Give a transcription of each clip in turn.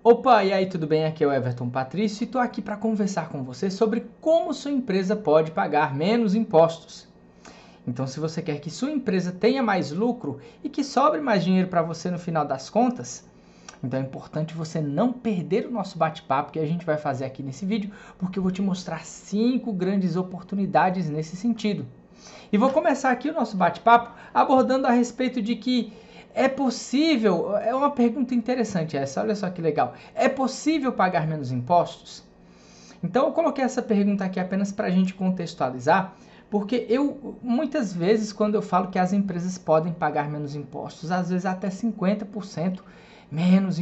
Opa, e aí, tudo bem? Aqui é o Everton Patrício e estou aqui para conversar com você sobre como sua empresa pode pagar menos impostos. Então, se você quer que sua empresa tenha mais lucro e que sobre mais dinheiro para você no final das contas, então é importante você não perder o nosso bate-papo que a gente vai fazer aqui nesse vídeo, porque eu vou te mostrar 5 grandes oportunidades nesse sentido. E vou começar aqui o nosso bate-papo abordando a respeito de que é possível, é uma pergunta interessante essa, olha só que legal. É possível pagar menos impostos? Então eu coloquei essa pergunta aqui apenas para a gente contextualizar, porque muitas vezes, quando eu falo que as empresas podem pagar menos impostos, às vezes até 50% menos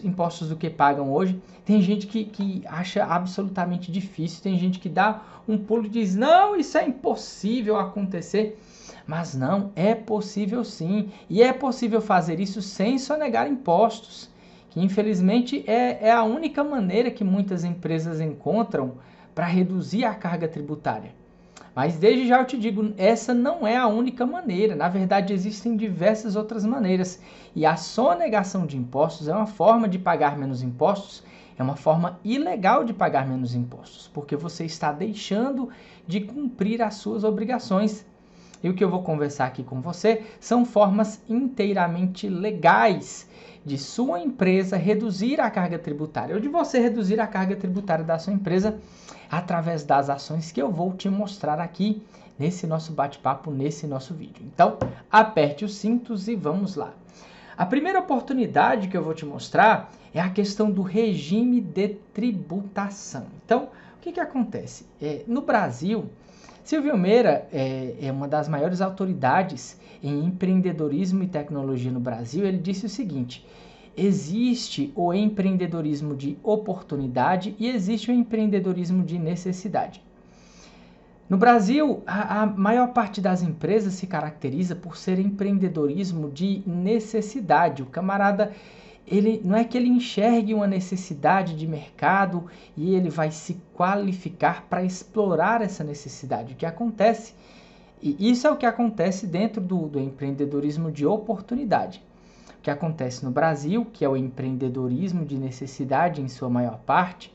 impostos do que pagam hoje, tem gente que acha absolutamente difícil, tem gente que dá um pulo e diz, não, isso é impossível acontecer. Mas não, é possível sim, e é possível fazer isso sem sonegar impostos, que infelizmente é a única maneira que muitas empresas encontram para reduzir a carga tributária. Mas desde já eu te digo, essa não é a única maneira, na verdade existem diversas outras maneiras, e a sonegação de impostos é uma forma de pagar menos impostos, é uma forma ilegal de pagar menos impostos, porque você está deixando de cumprir as suas obrigações. E o que eu vou conversar aqui com você são formas inteiramente legais de sua empresa reduzir a carga tributária, ou de você reduzir a carga tributária da sua empresa através das ações que eu vou te mostrar aqui nesse nosso bate-papo, nesse nosso vídeo. Então, aperte os cintos e vamos lá. A primeira oportunidade que eu vou te mostrar é a questão do regime de tributação. Então, o que acontece? No Brasil, Silvio Meira é uma das maiores autoridades em empreendedorismo e tecnologia no Brasil. Ele disse o seguinte: existe o empreendedorismo de oportunidade e existe o empreendedorismo de necessidade. No Brasil, a maior parte das empresas se caracteriza por ser empreendedorismo de necessidade. O camarada, ele não é que ele enxergue uma necessidade de mercado e ele vai se qualificar para explorar essa necessidade. O que acontece, e isso é o que acontece dentro do empreendedorismo de oportunidade. O que acontece no Brasil, que é o empreendedorismo de necessidade em sua maior parte,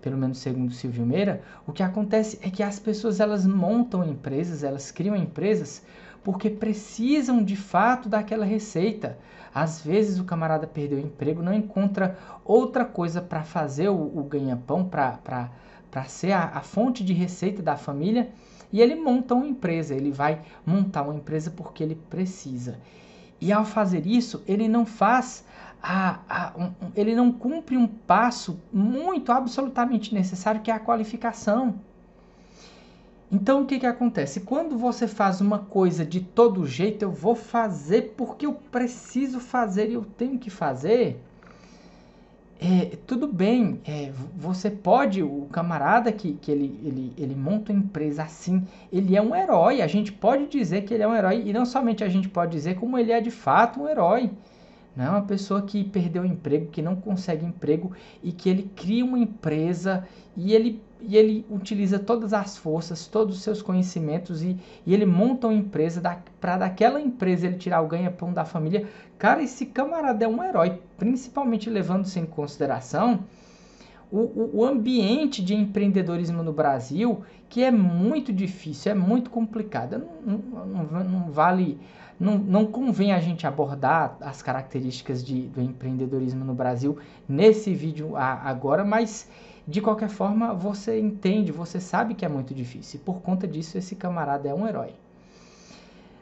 pelo menos segundo Silvio Meira, o que acontece é que as pessoas elas montam empresas, elas criam empresas porque precisam de fato daquela receita. Às vezes o camarada perdeu o emprego, não encontra outra coisa para fazer o ganha-pão, para ser a fonte de receita da família, e ele monta uma empresa, ele vai montar uma empresa porque ele precisa. E ao fazer isso, ele não faz, ele não cumpre um passo muito, absolutamente necessário, que é a qualificação. Então o que acontece? Quando você faz uma coisa de todo jeito, eu vou fazer porque eu preciso fazer e eu tenho que fazer, tudo bem, você pode, o camarada que ele monta uma empresa assim, ele é um herói, a gente pode dizer que ele é um herói, e não somente a gente pode dizer, como ele é de fato um herói. Não é uma pessoa que perdeu o emprego, que não consegue emprego e que ele cria uma empresa e ele utiliza todas as forças, todos os seus conhecimentos e ele monta uma empresa para daquela empresa ele tirar o ganha-pão da família. Cara, esse camarada é um herói, principalmente levando-se em consideração o ambiente de empreendedorismo no Brasil, que é muito difícil, é muito complicado. Não convém a gente abordar as características do empreendedorismo no Brasil nesse vídeo agora, mas de qualquer forma você entende, você sabe que é muito difícil. E por conta disso, esse camarada é um herói.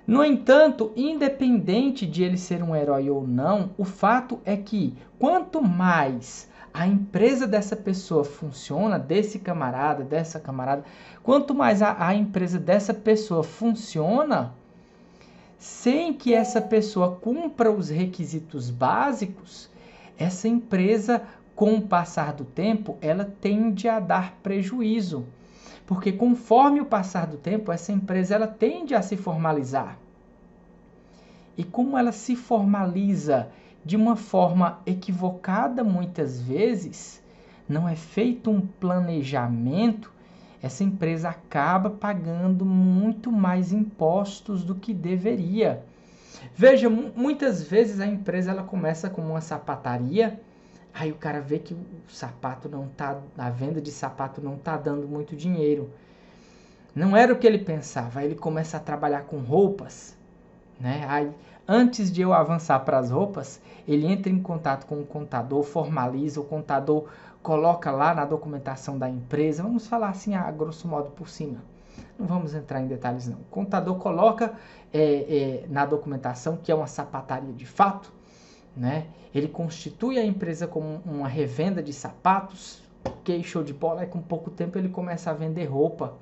No entanto, independente de ele ser um herói ou não, o fato é que quanto mais a empresa dessa pessoa funciona, desse camarada, dessa camarada, quanto mais a empresa dessa pessoa funciona, sem que essa pessoa cumpra os requisitos básicos, essa empresa, com o passar do tempo, ela tende a dar prejuízo. Porque conforme o passar do tempo, essa empresa ela tende a se formalizar. E como ela se formaliza de uma forma equivocada muitas vezes, não é feito um planejamento, essa empresa acaba pagando muito mais impostos do que deveria. Veja, muitas vezes a empresa ela começa como uma sapataria, aí o cara vê que o sapato não tá, a venda de sapato não tá dando muito dinheiro. Não era o que ele pensava, aí ele começa a trabalhar com roupas, né? Aí, antes de eu avançar para as roupas, ele entra em contato com o contador, formaliza, o contador coloca lá na documentação da empresa, vamos falar assim a grosso modo por cima. Não vamos entrar em detalhes não. O contador coloca na documentação que é uma sapataria de fato, né? Ele constitui a empresa como uma revenda de sapatos, ok, show de bola, e com pouco tempo ele começa a vender roupa.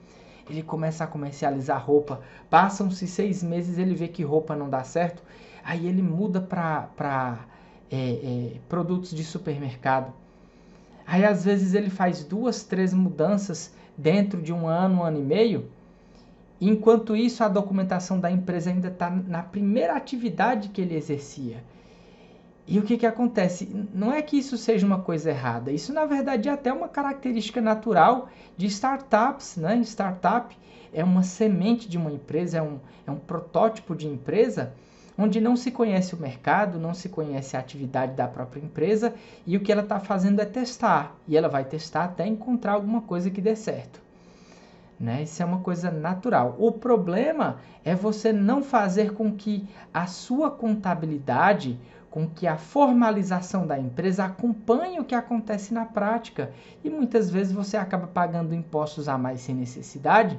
Ele começa a comercializar roupa. Passam-se 6 meses, ele vê que roupa não dá certo, aí ele muda para produtos de supermercado. Aí às vezes ele faz 2, 3 mudanças dentro de um ano e meio. Enquanto isso, a documentação da empresa ainda está na primeira atividade que ele exercia. E o que acontece? Não é que isso seja uma coisa errada. Isso, na verdade, é até uma característica natural de startups, né? Startup é uma semente de uma empresa, é um protótipo de empresa, onde não se conhece o mercado, não se conhece a atividade da própria empresa, e o que ela está fazendo é testar. E ela vai testar até encontrar alguma coisa que dê certo. Né? Isso é uma coisa natural. O problema é você não fazer com que a sua contabilidade, com que a formalização da empresa acompanhe o que acontece na prática. E muitas vezes você acaba pagando impostos a mais sem necessidade,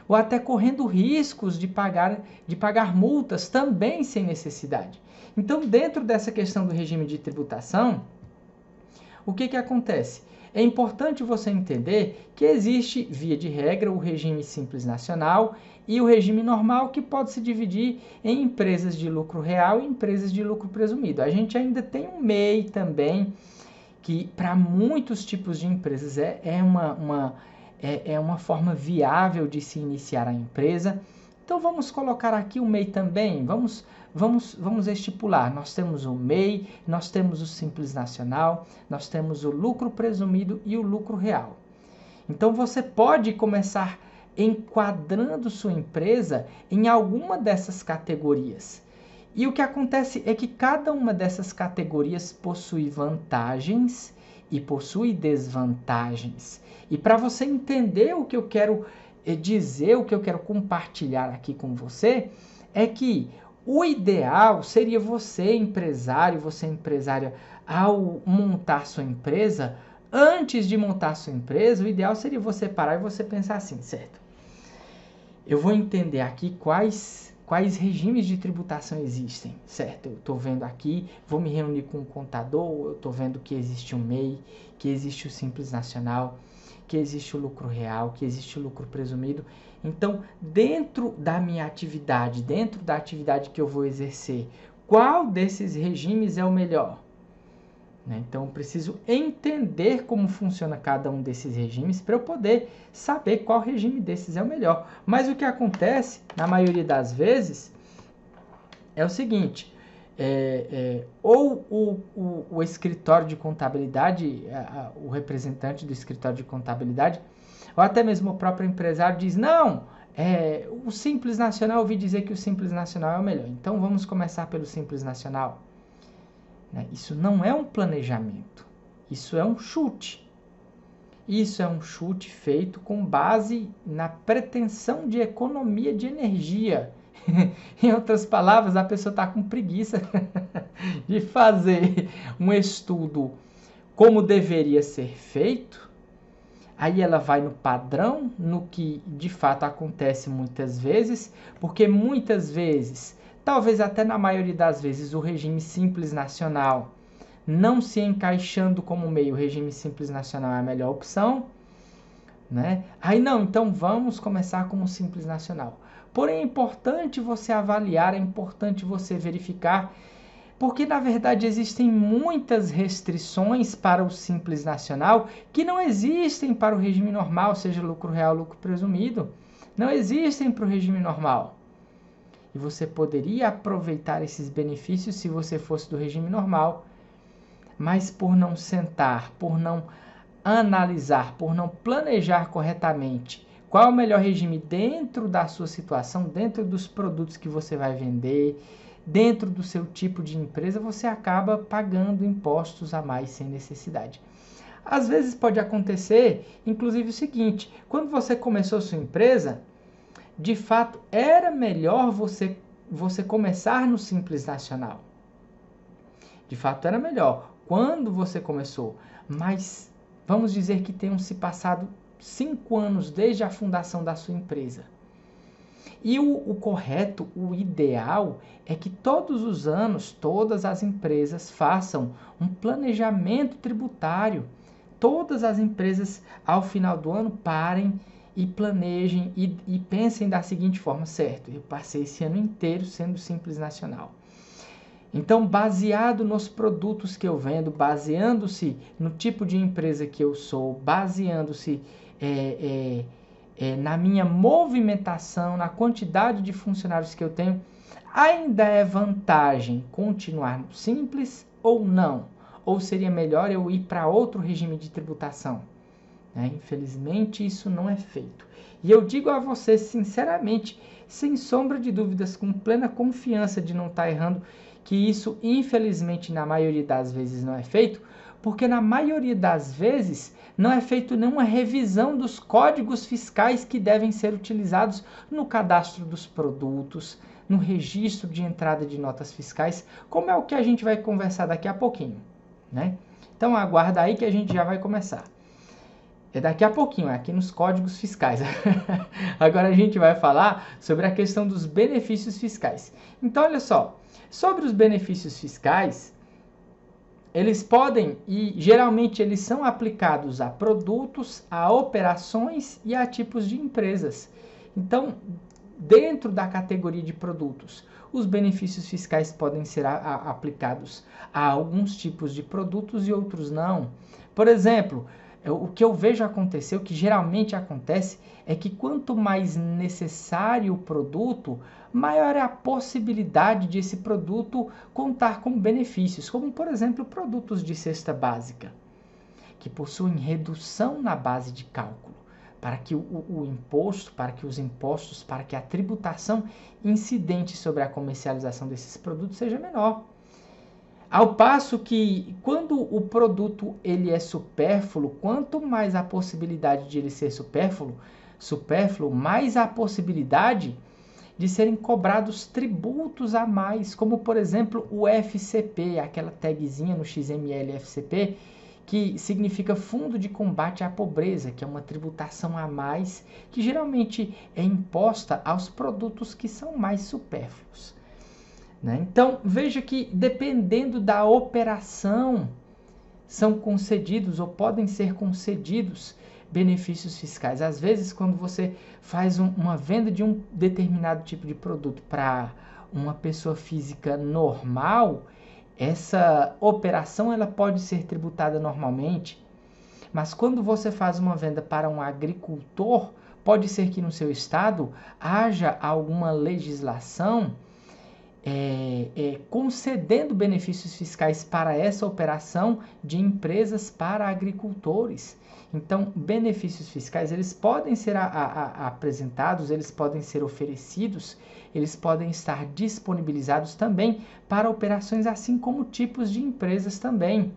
ou até correndo riscos de pagar multas também sem necessidade. Então, dentro dessa questão do regime de tributação, o que acontece? É importante você entender que existe, via de regra, o regime simples nacional e o regime normal, que pode se dividir em empresas de lucro real e empresas de lucro presumido. A gente ainda tem um MEI também, que para muitos tipos de empresas é uma forma viável de se iniciar a empresa. Então vamos colocar aqui o MEI também, vamos estipular. Nós temos o MEI, nós temos o Simples Nacional, nós temos o lucro presumido e o lucro real. Então você pode começar enquadrando sua empresa em alguma dessas categorias. E o que acontece é que cada uma dessas categorias possui vantagens e possui desvantagens. E para você entender o que eu quero dizer, o que eu quero compartilhar aqui com você, é que o ideal seria você, empresário, você empresária, ao montar sua empresa, antes de montar sua empresa, o ideal seria você parar e você pensar assim, certo? Eu vou entender aqui quais regimes de tributação existem, certo? Eu estou vendo aqui, vou me reunir com o contador, eu estou vendo que existe o MEI, que existe o Simples Nacional, que existe o lucro real, que existe o lucro presumido. Então, dentro da minha atividade, dentro da atividade que eu vou exercer, qual desses regimes é o melhor? Então, eu preciso entender como funciona cada um desses regimes para eu poder saber qual regime desses é o melhor. Mas o que acontece, na maioria das vezes, é o seguinte, ou o escritório de contabilidade, o representante do escritório de contabilidade, ou até mesmo o próprio empresário diz, não, o Simples Nacional, eu ouvi dizer que o Simples Nacional é o melhor, então vamos começar pelo Simples Nacional. Isso não é um planejamento, isso é um chute. Isso é um chute feito com base na pretensão de economia de energia. Em outras palavras, a pessoa está com preguiça de fazer um estudo como deveria ser feito. Aí ela vai no padrão, no que de fato acontece muitas vezes, porque muitas vezes, talvez até na maioria das vezes, o regime simples nacional não se encaixando como meio, o regime simples nacional é a melhor opção, né? Aí não, então vamos começar com o simples nacional. Porém é importante você avaliar, é importante você verificar, porque na verdade existem muitas restrições para o simples nacional que não existem para o regime normal, seja lucro real, lucro presumido. Não existem para o regime normal. E você poderia aproveitar esses benefícios se você fosse do regime normal. Mas por não sentar, por não analisar, por não planejar corretamente qual é o melhor regime dentro da sua situação, dentro dos produtos que você vai vender, dentro do seu tipo de empresa, você acaba pagando impostos a mais sem necessidade. Às vezes pode acontecer, inclusive, o seguinte: quando você começou sua empresa, de fato, era melhor você começar no Simples Nacional. De fato, era melhor quando você começou, mas vamos dizer que tenham se passado 5 anos desde a fundação da sua empresa. E o correto, o ideal, é que todos os anos, todas as empresas façam um planejamento tributário. Todas as empresas, ao final do ano, parem e planejem e pensem da seguinte forma: certo, eu passei esse ano inteiro sendo Simples Nacional. Então, baseado nos produtos que eu vendo, baseando-se no tipo de empresa que eu sou, baseando-se na minha movimentação, na quantidade de funcionários que eu tenho, ainda é vantagem continuar no Simples ou não? Ou seria melhor eu ir para outro regime de tributação? Infelizmente, isso não é feito. E eu digo a você sinceramente, sem sombra de dúvidas, com plena confiança de não estar errando, que isso, infelizmente, na maioria das vezes não é feito, porque na maioria das vezes não é feito nenhuma revisão dos códigos fiscais que devem ser utilizados no cadastro dos produtos, no registro de entrada de notas fiscais, como é o que a gente vai conversar daqui a pouquinho, né? Então aguarda aí que a gente já vai começar. É daqui a pouquinho, aqui nos códigos fiscais. Agora a gente vai falar sobre a questão dos benefícios fiscais. Então olha só, sobre os benefícios fiscais, eles podem e geralmente eles são aplicados a produtos, a operações e a tipos de empresas. Então, dentro da categoria de produtos, os benefícios fiscais podem ser aplicados a alguns tipos de produtos e outros não. Por exemplo, o que eu vejo acontecer, o que geralmente acontece, é que quanto mais necessário o produto, maior é a possibilidade de esse produto contar com benefícios, como por exemplo produtos de cesta básica, que possuem redução na base de cálculo, para que o imposto, para que os impostos, para que a tributação incidente sobre a comercialização desses produtos seja menor. Ao passo que, quando o produto ele é supérfluo, quanto mais a possibilidade de ele ser supérfluo, mais a possibilidade de serem cobrados tributos a mais, como por exemplo o FCP, aquela tagzinha no XML FCP, que significa Fundo de Combate à Pobreza, que é uma tributação a mais, que geralmente é imposta aos produtos que são mais supérfluos. Então, veja que dependendo da operação, são concedidos ou podem ser concedidos benefícios fiscais. Às vezes, quando você faz uma venda de um determinado tipo de produto para uma pessoa física normal, essa operação ela pode ser tributada normalmente, mas quando você faz uma venda para um agricultor, pode ser que no seu estado haja alguma legislação concedendo benefícios fiscais para essa operação de empresas para agricultores. Então, benefícios fiscais, eles podem ser apresentados, eles podem ser oferecidos, eles podem estar disponibilizados também para operações, assim como tipos de empresas também.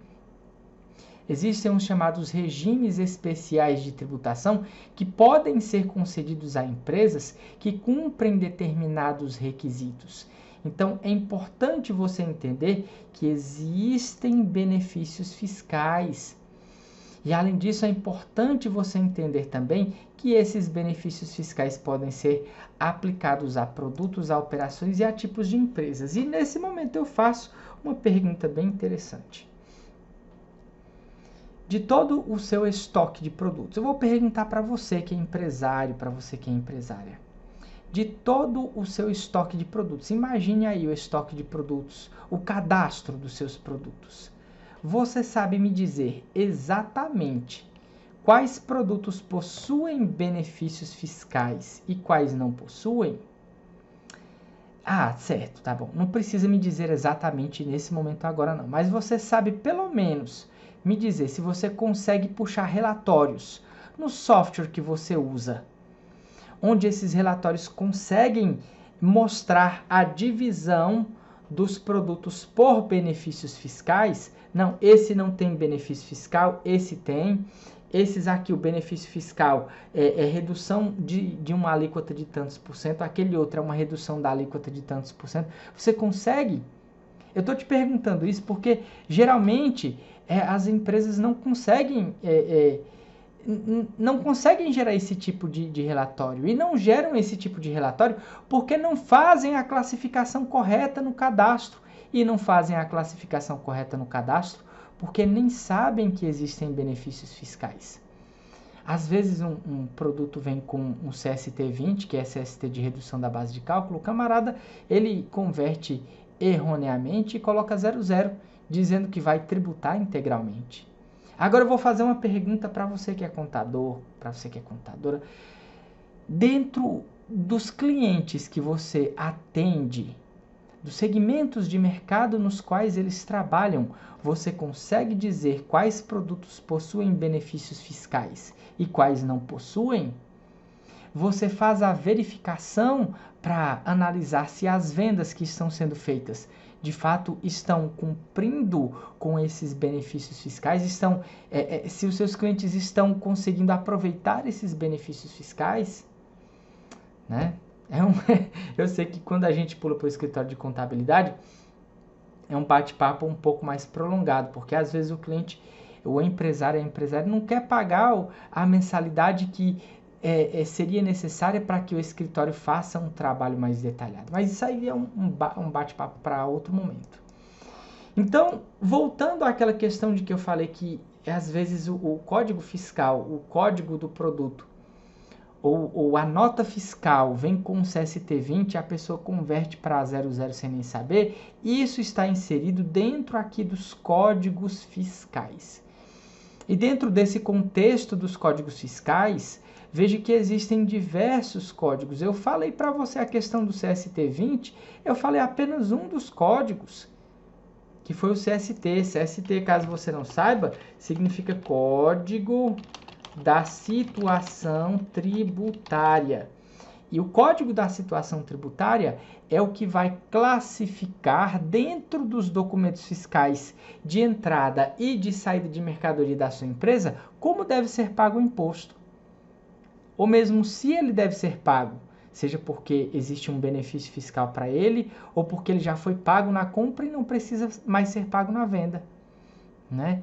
Existem os chamados regimes especiais de tributação que podem ser concedidos a empresas que cumprem determinados requisitos. Então, é importante você entender que existem benefícios fiscais. E, além disso, é importante você entender também que esses benefícios fiscais podem ser aplicados a produtos, a operações e a tipos de empresas. E, nesse momento, eu faço uma pergunta bem interessante. De todo o seu estoque de produtos, eu vou perguntar para você que é empresário, para você que é empresária. De todo o seu estoque de produtos. Imagine aí o estoque de produtos, o cadastro dos seus produtos. Você sabe me dizer exatamente quais produtos possuem benefícios fiscais e quais não possuem? Ah, certo, tá bom. Não precisa me dizer exatamente nesse momento agora não, mas você sabe pelo menos me dizer se você consegue puxar relatórios no software que você usa, onde esses relatórios conseguem mostrar a divisão dos produtos por benefícios fiscais, não, esse não tem benefício fiscal, esse tem. Esses aqui, o benefício fiscal é redução de uma alíquota de tantos por cento, aquele outro é uma redução da alíquota de tantos por cento. Você consegue? Eu estou te perguntando isso porque geralmente as empresas não conseguem gerar esse tipo de relatório. E não geram esse tipo de relatório porque não fazem a classificação correta no cadastro. E não fazem a classificação correta no cadastro porque nem sabem que existem benefícios fiscais. Às vezes um produto vem com um CST20, que é CST de redução da base de cálculo, o camarada ele converte erroneamente e coloca 00, dizendo que vai tributar integralmente. Agora eu vou fazer uma pergunta para você que é contador, para você que é contadora. Dentro dos clientes que você atende, dos segmentos de mercado nos quais eles trabalham, você consegue dizer quais produtos possuem benefícios fiscais e quais não possuem? Você faz a verificação para analisar se as vendas que estão sendo feitas de fato estão cumprindo com esses benefícios fiscais, se os seus clientes estão conseguindo aproveitar esses benefícios fiscais, né? Eu sei que quando a gente pula para o escritório de contabilidade, é um bate-papo um pouco mais prolongado, porque às vezes o cliente, o empresário, a empresária não quer pagar a mensalidade que seria necessária para que o escritório faça um trabalho mais detalhado. Mas isso aí é um bate-papo para outro momento. Então, voltando àquela questão de que eu falei que às vezes o código fiscal, o código do produto, ou a nota fiscal vem com um CST20, a pessoa converte para 00 sem nem saber, e isso está inserido dentro aqui dos códigos fiscais. E dentro desse contexto dos códigos fiscais, veja que existem diversos códigos. Eu falei para você a questão do CST20, eu falei apenas um dos códigos, que foi o CST. CST, caso você não saiba, significa Código da Situação Tributária. E o Código da Situação Tributária é o que vai classificar dentro dos documentos fiscais de entrada e de saída de mercadoria da sua empresa como deve ser pago o imposto. Ou mesmo se ele deve ser pago, seja porque existe um benefício fiscal para ele ou porque ele já foi pago na compra e não precisa mais ser pago na venda, né?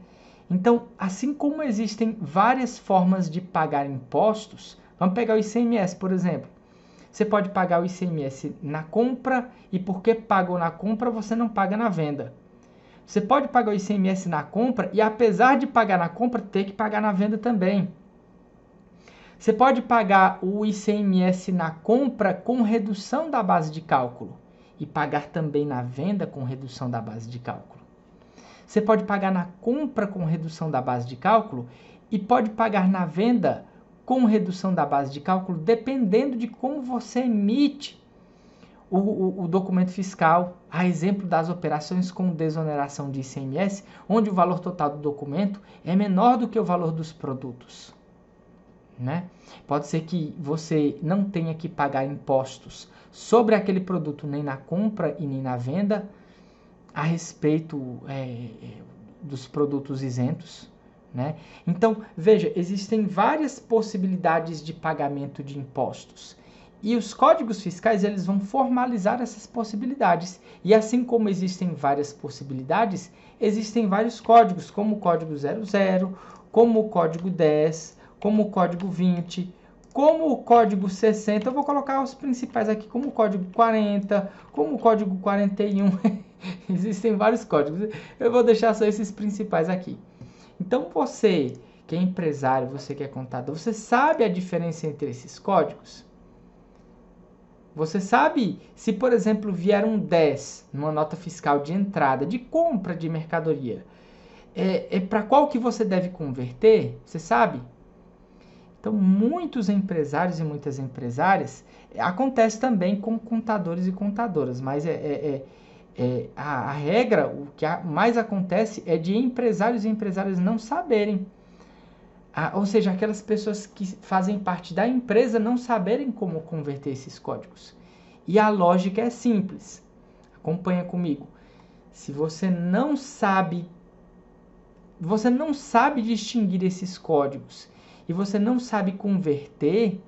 Então, assim como existem várias formas de pagar impostos, vamos pegar o ICMS, por exemplo. Você pode pagar o ICMS na compra e porque pagou na compra, você não paga na venda. Você pode pagar o ICMS na compra e apesar de pagar na compra, ter que pagar na venda também. Você pode pagar o ICMS na compra com redução da base de cálculo e pagar também na venda com redução da base de cálculo. Você pode pagar na compra com redução da base de cálculo e pode pagar na venda com redução da base de cálculo, dependendo de como você emite o documento fiscal. A exemplo das operações com desoneração de ICMS, onde o valor total do documento é menor do que o valor dos produtos, né? Pode ser que você não tenha que pagar impostos sobre aquele produto nem na compra e nem na venda, a respeito dos produtos isentos, né? Então, veja, existem várias possibilidades de pagamento de impostos. E os códigos fiscais, eles vão formalizar essas possibilidades. E assim como existem várias possibilidades, existem vários códigos, como o código 00, como o código 10, como o código 20, como o código 60. Eu vou colocar os principais aqui, como o código 40, como o código 41. Existem vários códigos. Eu vou deixar só esses principais aqui. Então, você que é empresário, você que é contador, você sabe a diferença entre esses códigos? Você sabe se, por exemplo, vier um 10 numa nota fiscal de entrada, de compra de mercadoria, para qual que você deve converter? Você sabe? Então, muitos empresários e muitas empresárias, acontece também com contadores e contadoras, mas a regra, o que mais acontece é de empresários e empresárias não saberem. Ou seja, aquelas pessoas que fazem parte da empresa não saberem como converter esses códigos. E a lógica é simples. Acompanha comigo. Se você não sabe distinguir esses códigos e você não sabe converter,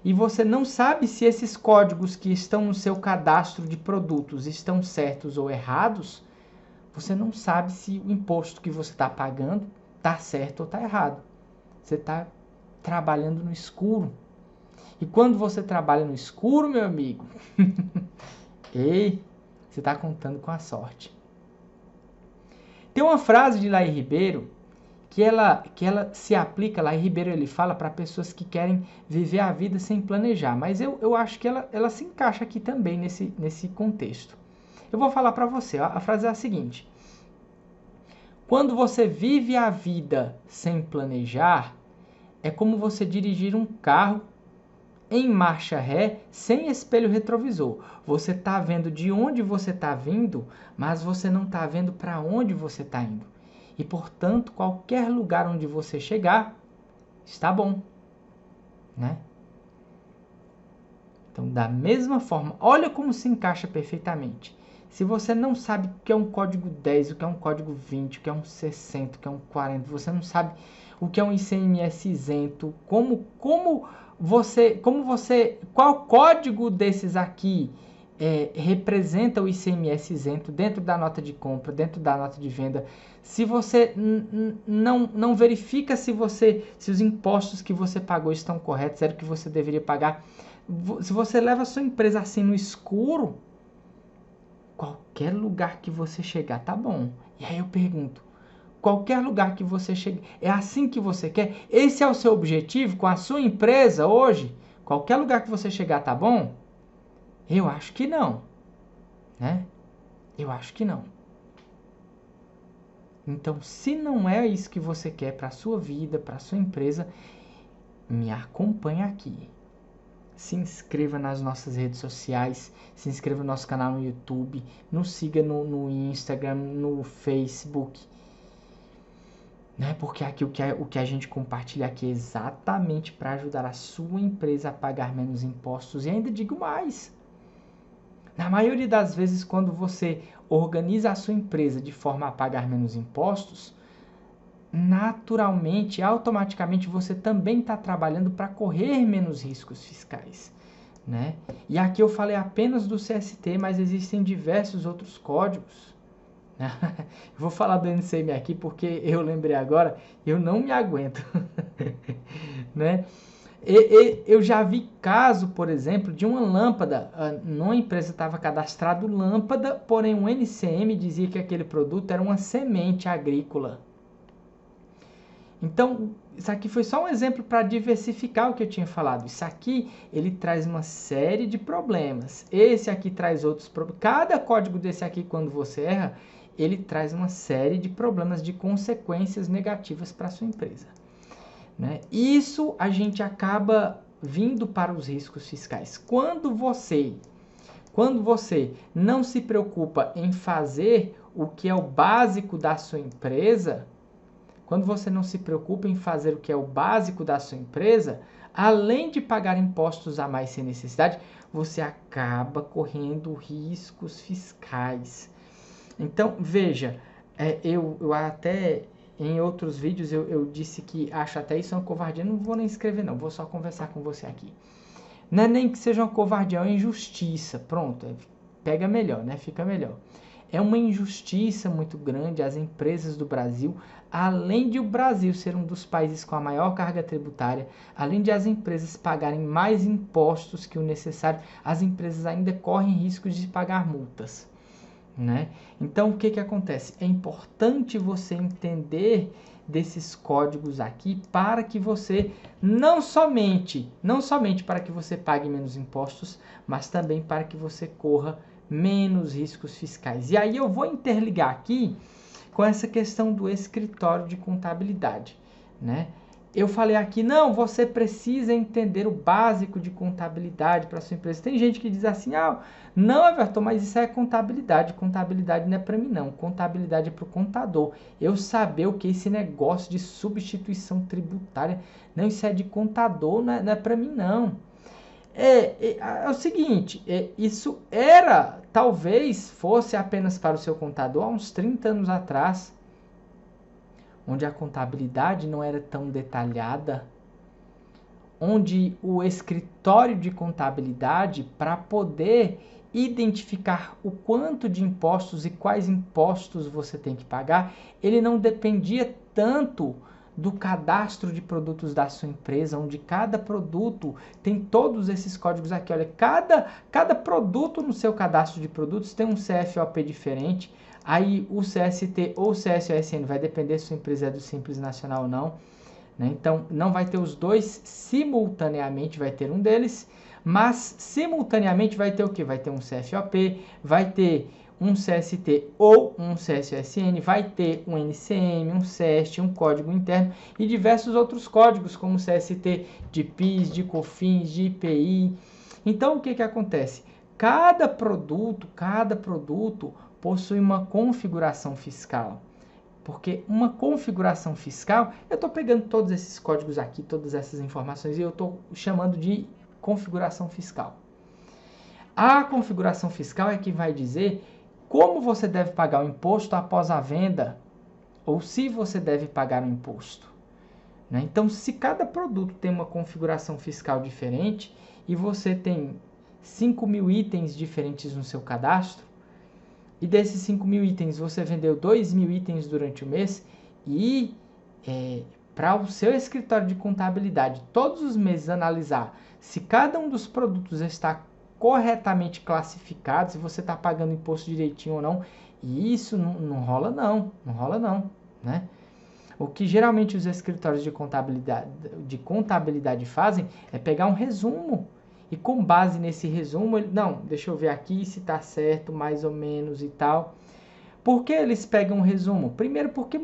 e você não sabe se esses códigos que estão no seu cadastro de produtos estão certos ou errados, você não sabe se o imposto que você está pagando está certo ou está errado. Você está trabalhando no escuro. E quando você trabalha no escuro, meu amigo, você está contando com a sorte. Tem uma frase de Laí Ribeiro que ela se aplica. Laí Ribeiro ele fala para pessoas que querem viver a vida sem planejar, mas eu acho que ela se encaixa aqui também nesse contexto. Eu vou falar para você, a frase é a seguinte: quando você vive a vida sem planejar, é como você dirigir um carro em marcha ré sem espelho retrovisor. Você está vendo de onde você está vindo, mas você não está vendo para onde você está indo. E, portanto, qualquer lugar onde você chegar, está bom, né? Então, da mesma forma, olha como se encaixa perfeitamente. Se você não sabe o que é um código 10, o que é um código 20, o que é um 60, o que é um 40, você não sabe o que é um ICMS isento, qual código desses aqui representa o ICMS isento dentro da nota de compra, dentro da nota de venda. Se você não verifica se os impostos que você pagou estão corretos, era o que você deveria pagar. Se você leva a sua empresa assim no escuro, qualquer lugar que você chegar tá bom. E aí eu pergunto, qualquer lugar que você chegue, é assim que você quer? Esse é o seu objetivo com a sua empresa hoje? Qualquer lugar que você chegar tá bom? Eu acho que não, né? Eu acho que não. Então, se não é isso que você quer para a sua vida, para a sua empresa, me acompanha aqui. Se inscreva nas nossas redes sociais, se inscreva no nosso canal no YouTube, nos siga no Instagram, no Facebook, né? Porque aqui o que a gente compartilha aqui é exatamente para ajudar a sua empresa a pagar menos impostos. E ainda digo mais, na maioria das vezes, quando você organiza a sua empresa de forma a pagar menos impostos, naturalmente, automaticamente, você também está trabalhando para correr menos riscos fiscais, né? E aqui eu falei apenas do CST, mas existem diversos outros códigos. Eu vou falar do NCM aqui porque eu lembrei agora, eu não me aguento, né? Eu já vi caso, por exemplo, de uma lâmpada, numa empresa estava cadastrado lâmpada, porém o NCM dizia que aquele produto era uma semente agrícola. Então, isso aqui foi só um exemplo para diversificar o que eu tinha falado. Isso aqui, ele traz uma série de problemas. Esse aqui traz outros problemas. Cada código desse aqui, quando você erra, ele traz uma série de problemas, de consequências negativas para a sua empresa, né? Isso a gente acaba vindo para os riscos fiscais. Quando você não se preocupa em fazer o que é o básico da sua empresa, quando você não se preocupa em fazer o que é o básico da sua empresa, além de pagar impostos a mais sem necessidade, você acaba correndo riscos fiscais. Então, veja, eu até em outros vídeos eu disse que acho até isso uma covardia. Não vou nem escrever não, vou só conversar com você aqui. Não é nem que seja uma covardia, é uma injustiça. Pronto, pega melhor, né? Fica melhor. É uma injustiça muito grande as empresas do Brasil, além de o Brasil ser um dos países com a maior carga tributária, além de as empresas pagarem mais impostos que o necessário, as empresas ainda correm riscos de pagar multas, né? Então, o que acontece? É importante você entender desses códigos aqui para que você não somente para que você pague menos impostos, mas também para que você corra menos riscos fiscais. E aí eu vou interligar aqui com essa questão do escritório de contabilidade, né? Eu falei aqui, não, você precisa entender o básico de contabilidade para sua empresa. Tem gente que diz assim, não, Everton, mas isso é contabilidade. Contabilidade não é para mim, não. Contabilidade é para o contador. Eu saber o que é esse negócio de substituição tributária. Não, isso é de contador, não é para mim, não. É o seguinte, isso era talvez fosse apenas para o seu contador há uns 30 anos atrás, onde a contabilidade não era tão detalhada, onde o escritório de contabilidade, para poder identificar o quanto de impostos e quais impostos você tem que pagar, ele não dependia tanto do cadastro de produtos da sua empresa, onde cada produto tem todos esses códigos aqui. Olha, cada produto no seu cadastro de produtos tem um CFOP diferente. Aí o CST ou CSOSN vai depender se sua empresa é do Simples Nacional ou não, né? Então não vai ter os dois simultaneamente, vai ter um deles, mas simultaneamente vai ter o que? Vai ter um CFOP, vai ter um CST ou um CSOSN, vai ter um NCM, um CEST, um código interno e diversos outros códigos, como CST de PIS, de COFINS, de IPI. Então, o que acontece? Cada produto possui uma configuração fiscal. Porque uma configuração fiscal, eu estou pegando todos esses códigos aqui, todas essas informações, e eu estou chamando de configuração fiscal. A configuração fiscal é que vai dizer como você deve pagar o imposto após a venda, ou se você deve pagar o imposto, né? Então, se cada produto tem uma configuração fiscal diferente e você tem 5.000 itens diferentes no seu cadastro, e desses 5.000 itens você vendeu 2.000 itens durante o mês, e para o seu escritório de contabilidade todos os meses analisar se cada um dos produtos está corretamente classificado, se você está pagando imposto direitinho ou não, e isso não rola não, né? O que geralmente os escritórios de contabilidade fazem é pegar um resumo, e com base nesse resumo, deixa eu ver aqui se está certo, mais ou menos e tal. Por que eles pegam um resumo? Primeiro porque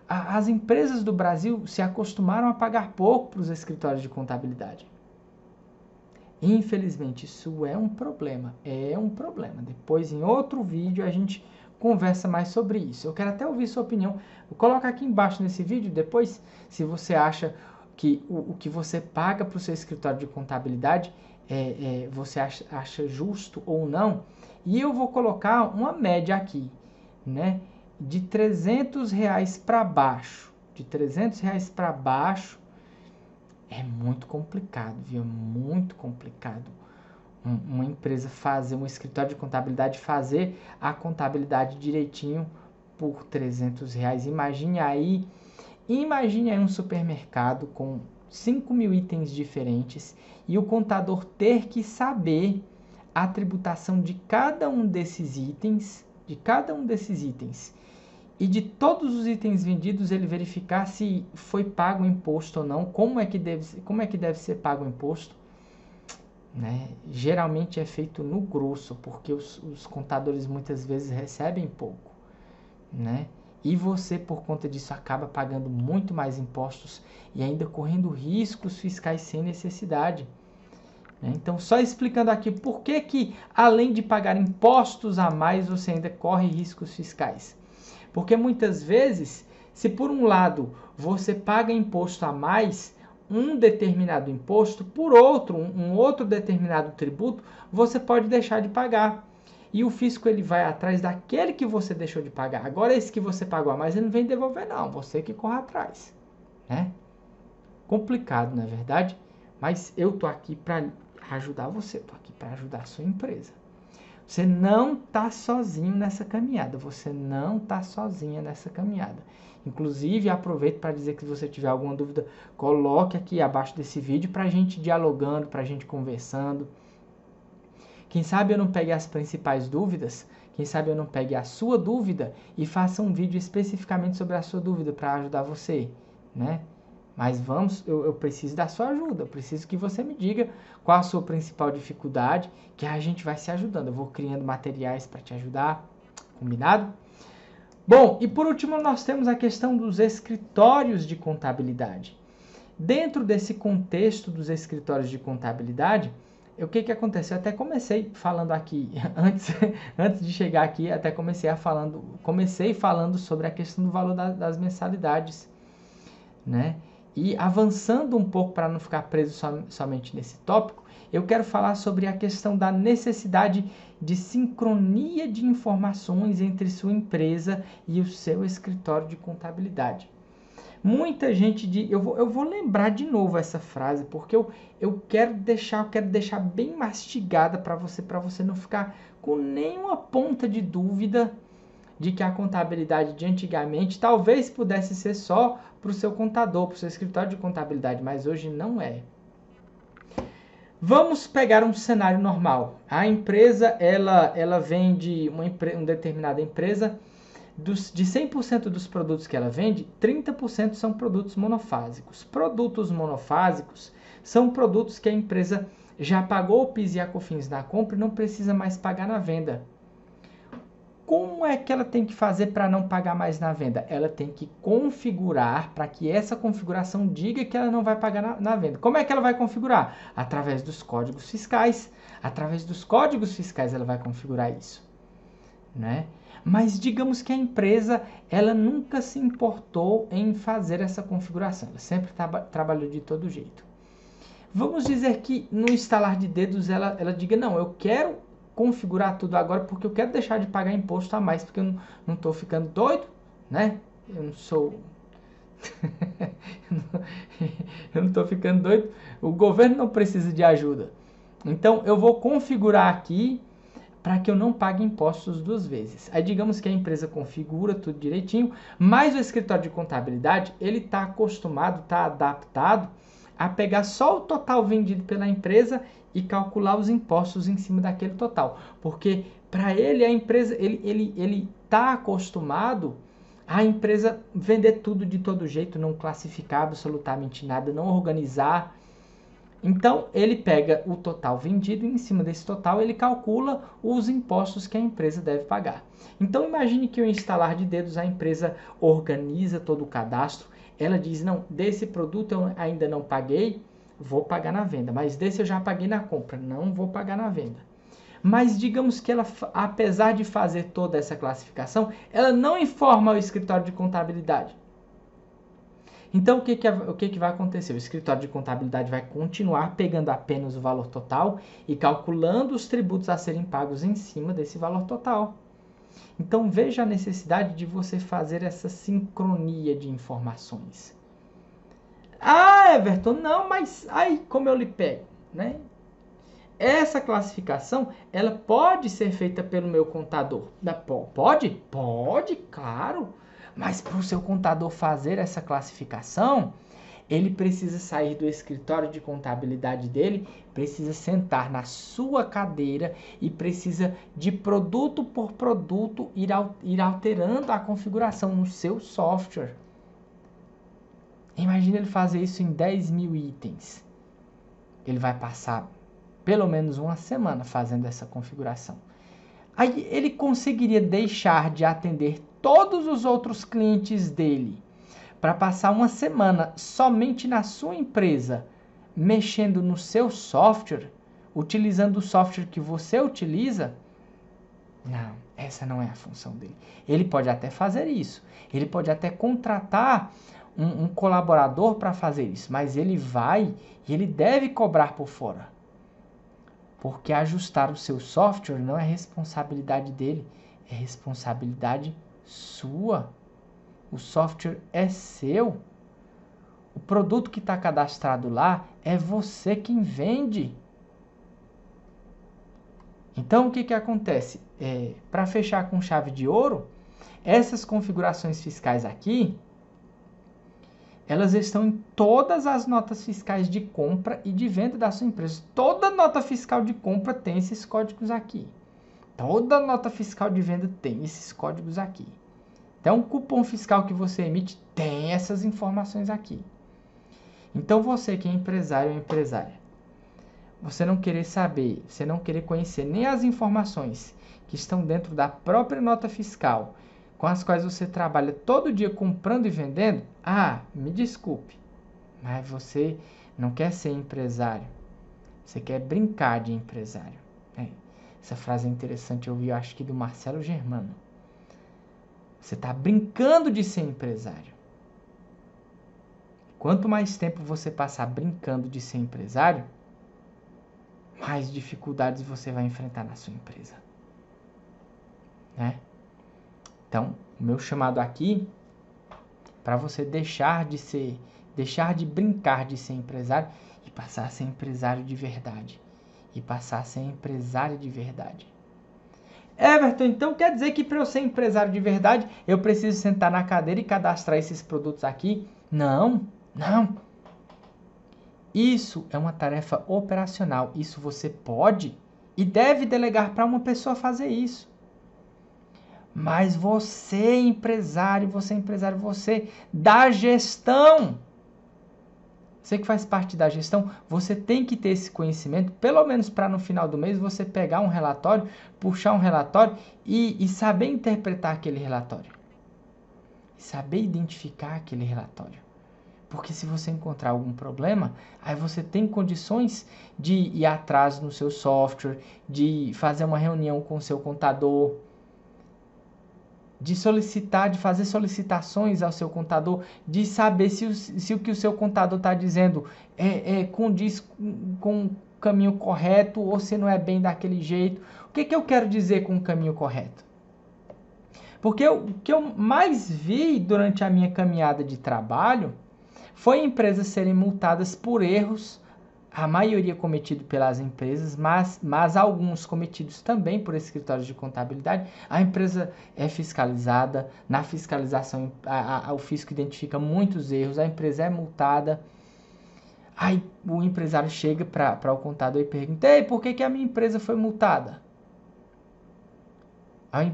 as empresas do Brasil se acostumaram a pagar pouco para os escritórios de contabilidade. Infelizmente, isso é um problema. Depois, em outro vídeo, a gente conversa mais sobre isso. Eu quero até ouvir sua opinião. Coloca aqui embaixo nesse vídeo, depois, se você acha que o que você paga para o seu escritório de contabilidade, você acha justo ou não. E eu vou colocar uma média aqui, né? De R$300 para baixo. De R$300 para baixo, é muito complicado, viu? Muito complicado. Uma empresa fazer, um escritório de contabilidade fazer a contabilidade direitinho por R$300. Imagine aí um supermercado com 5.000 itens diferentes e o contador ter que saber a tributação de cada um desses itens, e de todos os itens vendidos ele verificar se foi pago o imposto ou não, como é que deve ser pago o imposto, né? Geralmente é feito no grosso, porque os contadores muitas vezes recebem pouco, né? E você, por conta disso, acaba pagando muito mais impostos e ainda correndo riscos fiscais sem necessidade, né? Então, só explicando aqui por que além de pagar impostos a mais, você ainda corre riscos fiscais. Porque muitas vezes, se por um lado você paga imposto a mais, um determinado imposto, por outro, um outro determinado tributo, você pode deixar de pagar. E o fisco ele vai atrás daquele que você deixou de pagar. Agora esse que você pagou a mais, ele não vem devolver não, você que corre atrás, né? Complicado, não é verdade? Mas eu tô aqui para ajudar você, tô aqui para ajudar a sua empresa. Você não está sozinho nessa caminhada, Inclusive, aproveito para dizer que se você tiver alguma dúvida, coloque aqui abaixo desse vídeo para a gente dialogando, para a gente conversando. Quem sabe eu não pegue as principais dúvidas, quem sabe eu não pegue a sua dúvida e faça um vídeo especificamente sobre a sua dúvida para ajudar você, né? Mas eu preciso da sua ajuda, eu preciso que você me diga qual a sua principal dificuldade, que a gente vai se ajudando. Eu vou criando materiais para te ajudar, combinado? Bom, e por último nós temos a questão dos escritórios de contabilidade. Dentro desse contexto dos escritórios de contabilidade, o que acontece? Eu até comecei falando aqui, antes de chegar aqui, até comecei falando sobre a questão do valor das mensalidades, né? E avançando um pouco para não ficar preso somente nesse tópico, eu quero falar sobre a questão da necessidade de sincronia de informações entre sua empresa e o seu escritório de contabilidade. Muita gente diz, eu vou lembrar de novo essa frase, porque eu quero deixar bem mastigada para você não ficar com nenhuma ponta de dúvida de que a contabilidade de antigamente talvez pudesse ser só para o seu contador, para o seu escritório de contabilidade, mas hoje não é. Vamos pegar um cenário normal. A empresa, ela vende, uma determinada empresa, de 100% dos produtos que ela vende, 30% são produtos monofásicos. Produtos monofásicos são produtos que a empresa já pagou o PIS e a COFINS na compra e não precisa mais pagar na venda. Como é que ela tem que fazer para não pagar mais na venda? Ela tem que configurar para que essa configuração diga que ela não vai pagar na venda. Como é que ela vai configurar? Através dos códigos fiscais. Através dos códigos fiscais ela vai configurar isso, né? Mas digamos que a empresa, ela nunca se importou em fazer essa configuração. Ela sempre trabalhou de todo jeito. Vamos dizer que no estalar de dedos ela diga, não, eu quero configurar tudo agora porque eu quero deixar de pagar imposto a mais, porque eu não estou ficando doido, né? Eu não sou... eu não estou ficando doido. O governo não precisa de ajuda. Então, eu vou configurar aqui para que eu não pague impostos 2 vezes. Aí digamos que a empresa configura tudo direitinho, mas o escritório de contabilidade, ele está acostumado, está adaptado a pegar só o total vendido pela empresa e calcular os impostos em cima daquele total. Porque para ele, a empresa, ele está acostumado a empresa vender tudo de todo jeito, não classificar absolutamente nada, não organizar. Então, ele pega o total vendido e em cima desse total ele calcula os impostos que a empresa deve pagar. Então, imagine que ao instalar de dedos a empresa organiza todo o cadastro. Ela diz, não, desse produto eu ainda não paguei, vou pagar na venda. Mas desse eu já paguei na compra, não vou pagar na venda. Mas digamos que ela, apesar de fazer toda essa classificação, ela não informa ao escritório de contabilidade. Então, o que vai acontecer? O escritório de contabilidade vai continuar pegando apenas o valor total e calculando os tributos a serem pagos em cima desse valor total. Então, veja a necessidade de você fazer essa sincronia de informações. Ah, Everton, não, mas aí como eu lhe pego, né? Essa classificação, ela pode ser feita pelo meu contador. Pode? Pode, claro. Mas para o seu contador fazer essa classificação, ele precisa sair do escritório de contabilidade dele, precisa sentar na sua cadeira e precisa de produto por produto ir alterando a configuração no seu software. Imagina ele fazer isso em 10 mil itens. Ele vai passar pelo menos uma semana fazendo essa configuração. Aí ele conseguiria deixar de atender todos os outros clientes dele para passar uma semana somente na sua empresa, mexendo no seu software, utilizando o software que você utiliza? Não, essa não é a função dele. Ele pode até fazer isso, ele pode até contratar um colaborador para fazer isso, mas ele vai e ele deve cobrar por fora. Porque ajustar o seu software não é responsabilidade dele, é responsabilidade sua. O software é seu. O produto que está cadastrado lá é você quem vende. Então, o que acontece? Para fechar com chave de ouro, essas configurações fiscais aqui, elas estão em todas as notas fiscais de compra e de venda da sua empresa. Toda nota fiscal de compra tem esses códigos aqui. Toda nota fiscal de venda tem esses códigos aqui. Então, o cupom fiscal que você emite tem essas informações aqui. Então, você que é empresário ou empresária, você não querer saber, você não querer conhecer nem as informações que estão dentro da própria nota fiscal, com as quais você trabalha todo dia comprando e vendendo, me desculpe, mas você não quer ser empresário, você quer brincar de empresário. Essa frase é interessante, eu vi, acho que do Marcelo Germano. Você está brincando de ser empresário. Quanto mais tempo você passar brincando de ser empresário, mais dificuldades você vai enfrentar na sua empresa, né? Então, o meu chamado aqui para você deixar de brincar de ser empresário e passar a ser empresário de verdade. E passar a ser empresário de verdade. Everton, então quer dizer que para eu ser empresário de verdade, eu preciso sentar na cadeira e cadastrar esses produtos aqui? Não, não. Isso é uma tarefa operacional. Isso você pode e deve delegar para uma pessoa fazer isso. Mas você, empresário, você da gestão, você que faz parte da gestão, você tem que ter esse conhecimento, pelo menos para no final do mês você pegar um relatório, puxar um relatório e saber interpretar aquele relatório. Saber identificar aquele relatório. Porque se você encontrar algum problema, aí você tem condições de ir atrás no seu software, de fazer uma reunião com o seu contador, de solicitar, de fazer solicitações ao seu contador, de saber se o que o seu contador está dizendo condiz com o caminho correto ou se não é bem daquele jeito. O que eu quero dizer com o caminho correto? Porque o que eu mais vi durante a minha caminhada de trabalho foi empresas serem multadas por erros, a maioria cometido pelas empresas, mas alguns cometidos também por escritórios de contabilidade. A empresa é fiscalizada, na fiscalização o fisco identifica muitos erros, a empresa é multada. Aí o empresário chega para o contador e pergunta: ei, por que a minha empresa foi multada? Aí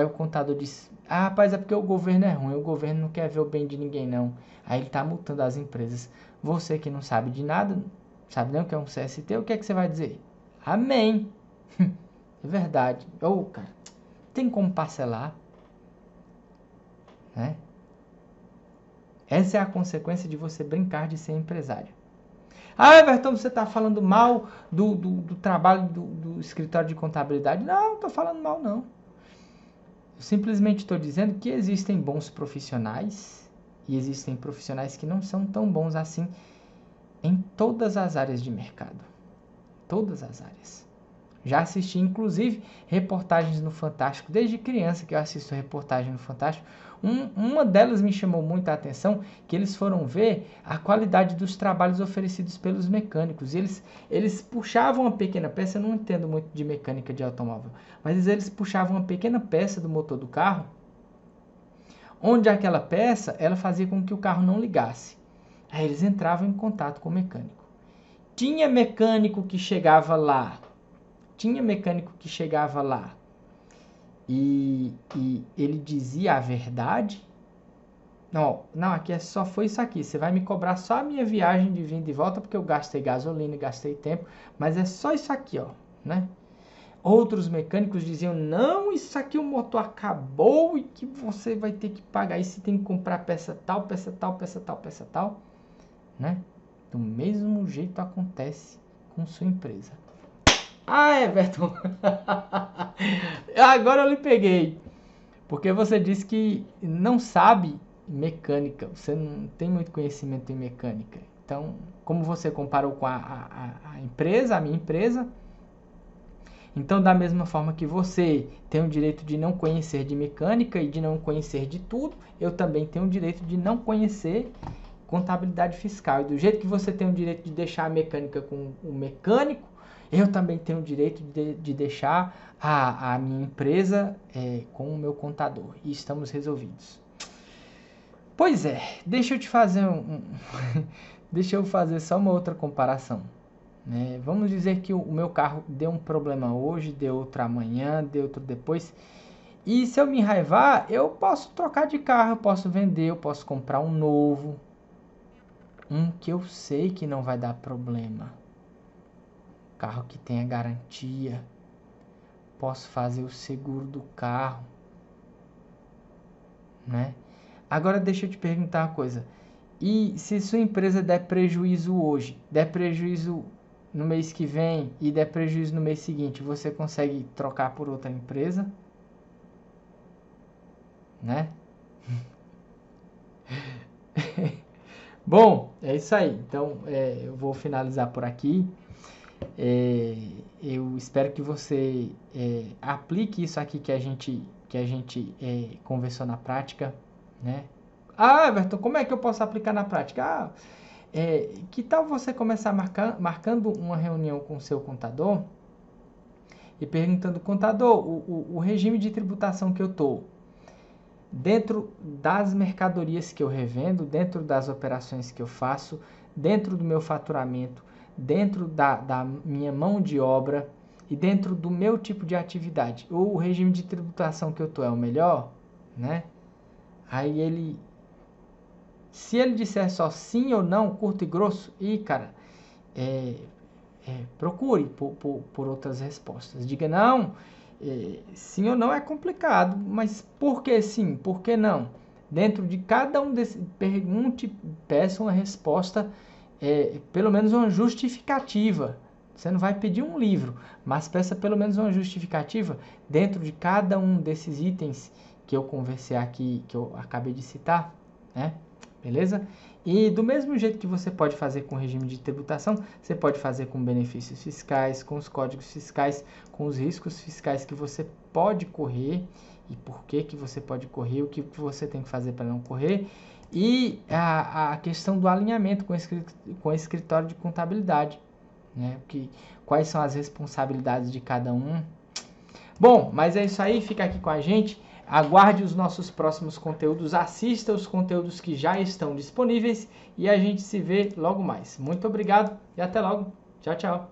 o contador diz: ah, rapaz, é porque o governo é ruim, o governo não quer ver o bem de ninguém não. Aí ele está multando as empresas. Você que não sabe de nada, sabe nem o que é um CST, o que é que você vai dizer? Amém. É verdade. Cara, tem como parcelar, né? Essa é a consequência de você brincar de ser empresário. Ah, Everton, você está falando mal do trabalho do escritório de contabilidade? Não, não estou falando mal, não. Eu simplesmente estou dizendo que existem bons profissionais e existem profissionais que não são tão bons assim em todas as áreas de mercado. Todas as áreas. Já assisti, inclusive, reportagens no Fantástico. Desde criança que eu assisto reportagem no Fantástico. Uma delas me chamou muita atenção, que eles foram ver a qualidade dos trabalhos oferecidos pelos mecânicos. Eles puxavam uma pequena peça, eu não entendo muito de mecânica de automóvel, mas eles puxavam uma pequena peça do motor do carro, onde aquela peça ela fazia com que o carro não ligasse. Aí eles entravam em contato com o mecânico. Tinha mecânico que chegava lá e ele dizia a verdade. Não, aqui só foi isso aqui. Você vai me cobrar só a minha viagem de vinda e volta, porque eu gastei gasolina, gastei tempo, mas é só isso aqui, ó, né? Outros mecânicos diziam: não, isso aqui o motor acabou e que você vai ter que pagar isso, você tem que comprar peça tal, peça tal, peça tal, peça tal, né? Do mesmo jeito acontece com sua empresa. Ah, Everton! Agora eu lhe peguei. Porque você disse que não sabe mecânica, você não tem muito conhecimento em mecânica. Então, como você comparou com a empresa, a minha empresa, então da mesma forma que você tem o direito de não conhecer de mecânica e de não conhecer de tudo, eu também tenho o direito de não conhecer contabilidade fiscal. E do jeito que você tem o direito de deixar a mecânica com o mecânico, eu também tenho o direito de deixar a minha empresa com o meu contador. E estamos resolvidos. Pois é, deixa eu te fazer deixa eu fazer só uma outra comparação. Né? Vamos dizer que o meu carro deu um problema hoje, deu outro amanhã, deu outro depois. E se eu me enraivar, eu posso trocar de carro, eu posso vender, eu posso comprar um novo. Um que eu sei que não vai dar problema. Carro que tenha garantia. Posso fazer o seguro do carro. Né? Agora deixa eu te perguntar uma coisa. E se sua empresa der prejuízo hoje, der prejuízo no mês que vem e der prejuízo no mês seguinte, você consegue trocar por outra empresa? Né? Bom, é isso aí. Então, eu vou finalizar por aqui. Eu espero que você aplique isso aqui que a gente conversou na prática, né? Ah, Everton, como é que eu posso aplicar na prática? Que tal você começar marcando uma reunião com o seu contador e perguntando, contador, o regime de tributação que eu estou, dentro das mercadorias que eu revendo, dentro das operações que eu faço, dentro do meu faturamento, dentro da minha mão de obra e dentro do meu tipo de atividade, o regime de tributação que eu estou é o melhor, né? Aí ele, se ele disser só sim ou não, curto e grosso, cara, procure por outras respostas. Diga não, sim ou não é complicado, mas por que sim, por que não? Dentro de cada um desses, pergunte, peça uma resposta, pelo menos uma justificativa. Você não vai pedir um livro, mas peça pelo menos uma justificativa dentro de cada um desses itens que eu conversei aqui, que eu acabei de citar, né? Beleza? E do mesmo jeito que você pode fazer com o regime de tributação, você pode fazer com benefícios fiscais, com os códigos fiscais, com os riscos fiscais que você pode correr e por que você pode correr, o que você tem que fazer para não correr, e a questão do alinhamento com o escritório de contabilidade, né? Quais são as responsabilidades de cada um. Bom, mas é isso aí, fica aqui com a gente. Aguarde os nossos próximos conteúdos, assista os conteúdos que já estão disponíveis e a gente se vê logo mais. Muito obrigado e até logo. Tchau, tchau.